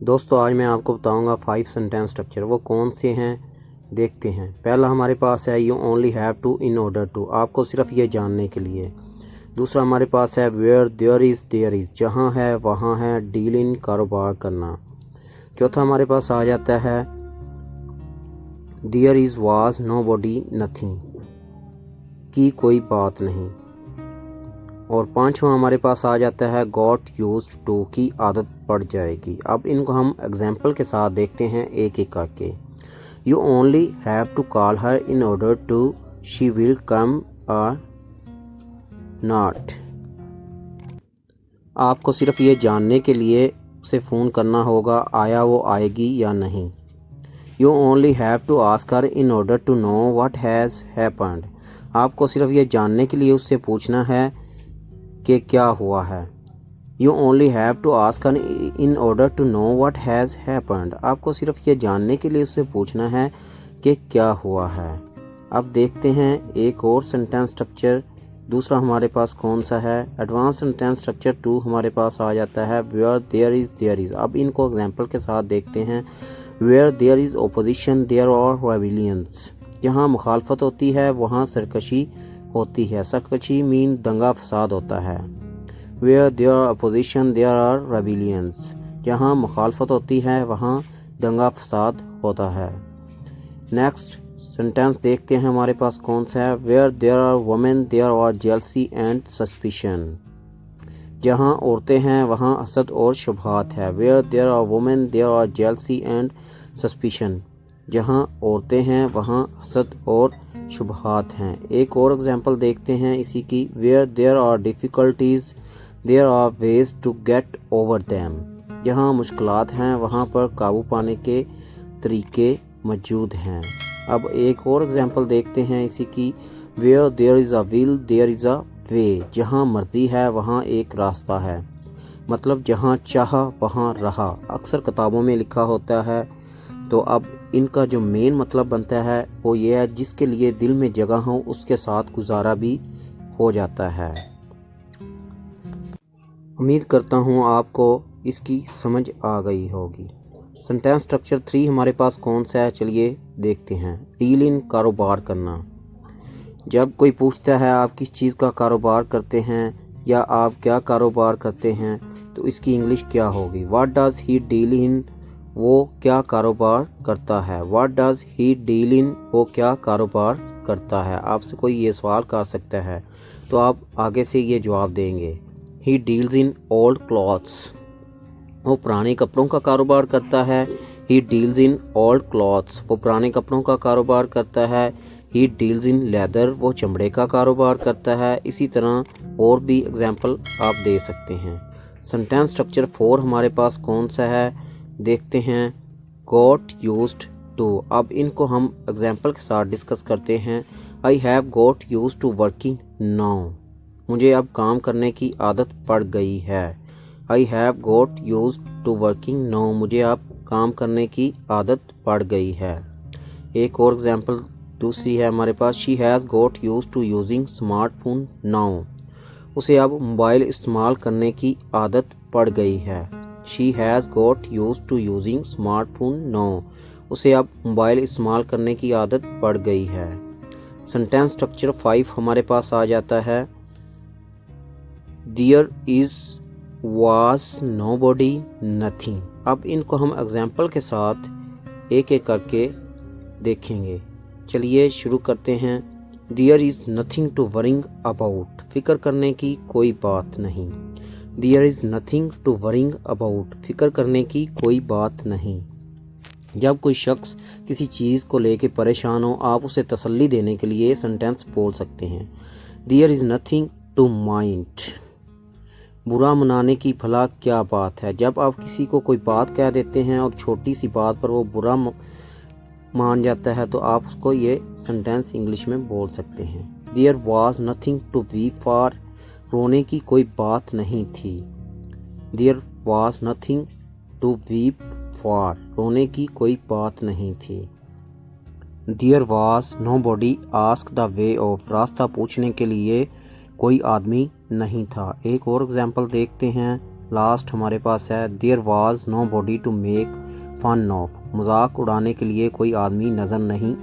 दोस्तों आज मैं आपको बताऊंगा 5 सेंटेंस स्ट्रक्चर। वो कौन से हैं देखते हैं। पहला हमारे पास है you only have to in order to, आपको सिर्फ ये जानने के लिए। दूसरा हमारे पास है वेयर देयर इज़, जहाँ है वहाँ है, डील इन कारोबार करना। चौथा हमारे पास आ जाता है there is was nobody nothing, की कोई बात नहीं। और पांचवा हमारे पास आ जाता है गॉट यूज्ड टू, की आदत पड़ जाएगी। अब इनको हम एग्जाम्पल के साथ देखते हैं एक एक करके। You only have to call her in order to, she will come और नॉट। आपको सिर्फ ये जानने के लिए उसे फ़ोन करना होगा आया वो आएगी या नहीं। You only have to ask her in order to know what has happened, आपको सिर्फ ये जानने के लिए उससे पूछना है कि क्या हुआ है। You only have to ask in order to know what has happened, आपको सिर्फ ये जानने के लिए उससे पूछना है कि क्या हुआ है। अब देखते हैं एक और सेंटेंस स्ट्रक्चर। दूसरा हमारे पास कौन सा है, एडवांस सेंटेंस स्ट्रक्चर 2 हमारे पास आ जाता है वेयर देयर इज़। अब इनको एग्जाम्पल के साथ देखते हैं। Where there is opposition there are rebellions, जहाँ मुखालफत होती है वहाँ सरकशी होती है। सरकशी मीन दंगा फसाद होता है। Where there opposition there are rebellions, जहाँ मुखालफत होती है वहाँ दंगा फसाद होता है। नेक्स्ट सेंटेंस देखते हैं हमारे पास कौन सा है। Where there are women there are jealousy and suspicion, जहाँ औरतें हैं वहाँ हसद और शुबहात है। Where there are women there are jealousy and suspicion, जहाँ औरतें हैं वहाँ हसद और शुबहात हैं। एक और एग्जांपल देखते हैं इसी की। Where there are difficulties there are ways to get over them, जहाँ मुश्किलात हैं वहाँ पर काबू पाने के तरीके मौजूद हैं। अब एक और एग्जांपल देखते हैं इसी की। Where there is a will there is a way, जहाँ मर्जी है वहाँ एक रास्ता है, मतलब जहाँ चाह वहाँ रहा, अक्सर किताबों में लिखा होता है। तो अब इनका जो मेन मतलब बनता है वो ये है जिसके लिए दिल में जगह हो उसके साथ गुजारा भी हो जाता है। उम्मीद करता हूँ आपको इसकी समझ आ गई होगी। सेंटेंस स्ट्रक्चर 3 हमारे पास कौन सा है, चलिए देखते हैं। डील इन कारोबार करना, जब कोई पूछता है आप किस चीज़ का कारोबार करते हैं या आप क्या कारोबार करते हैं तो इसकी इंग्लिश क्या होगी। What does he deal in, वो क्या कारोबार करता है। What does he deal in, वो क्या कारोबार करता है। आपसे कोई ये सवाल कर सकता है तो आप आगे से ये जवाब देंगे। He deals in old clothes, वो पुराने कपड़ों का कारोबार करता है। He deals in old clothes, वो पुराने कपड़ों का कारोबार करता है। ही डील्स इन लेदर, वो चमड़े का कारोबार करता है। इसी तरह और भी एग्जाम्पल आप दे सकते हैं। सेंटेंस स्ट्रक्चर 4 हमारे पास कौन सा है, देखते हैं। गॉट यूज्ड टू, अब इनको हम एग्जाम्पल के साथ डिस्कस करते हैं। I have got used to working now, मुझे अब काम करने की आदत पड़ गई है। I have got used to working now, मुझे अब काम करने की आदत पड़ गई है। एक और एग्जाम्पल दूसरी है हमारे पास। She has got used to using smartphone now, उसे अब मोबाइल इस्तेमाल करने की आदत पड़ गई है। She has got used to using smartphone now, उसे अब मोबाइल इस्तेमाल करने की आदत पड़ गई है। सेंटेंस स्ट्रक्चर 5 हमारे पास आ जाता है। There is was nobody nothing, अब इनको हम एग्जाम्पल के साथ एक एक करके देखेंगे। चलिए शुरू करते हैं। There is nothing to worrying about, फिक्र करने की कोई बात नहीं। There is nothing to worrying about, फिक्र करने की कोई बात नहीं। जब कोई शख्स किसी चीज़ को लेकर परेशान हो आप उसे तसल्ली देने के लिए सेंटेंस बोल सकते हैं। There is nothing to mind, बुरा मनाने की भला क्या बात है। जब आप किसी को कोई बात कह देते हैं और छोटी सी बात पर वो बुरा मान जाता है तो आप उसको ये सेंटेंस इंग्लिश में बोल सकते हैं। There was nothing to weep for, रोने की कोई बात नहीं थी। There was nothing to weep for, रोने की कोई बात नहीं थी। There was nobody ask the way of, रास्ता पूछने के लिए कोई आदमी नहीं था। एक और एग्जाम्पल देखते हैं। लास्ट हमारे पास है there was nobody to make fun of. मजाक उड़ाने के लिए कोई आदमी नज़र नहीं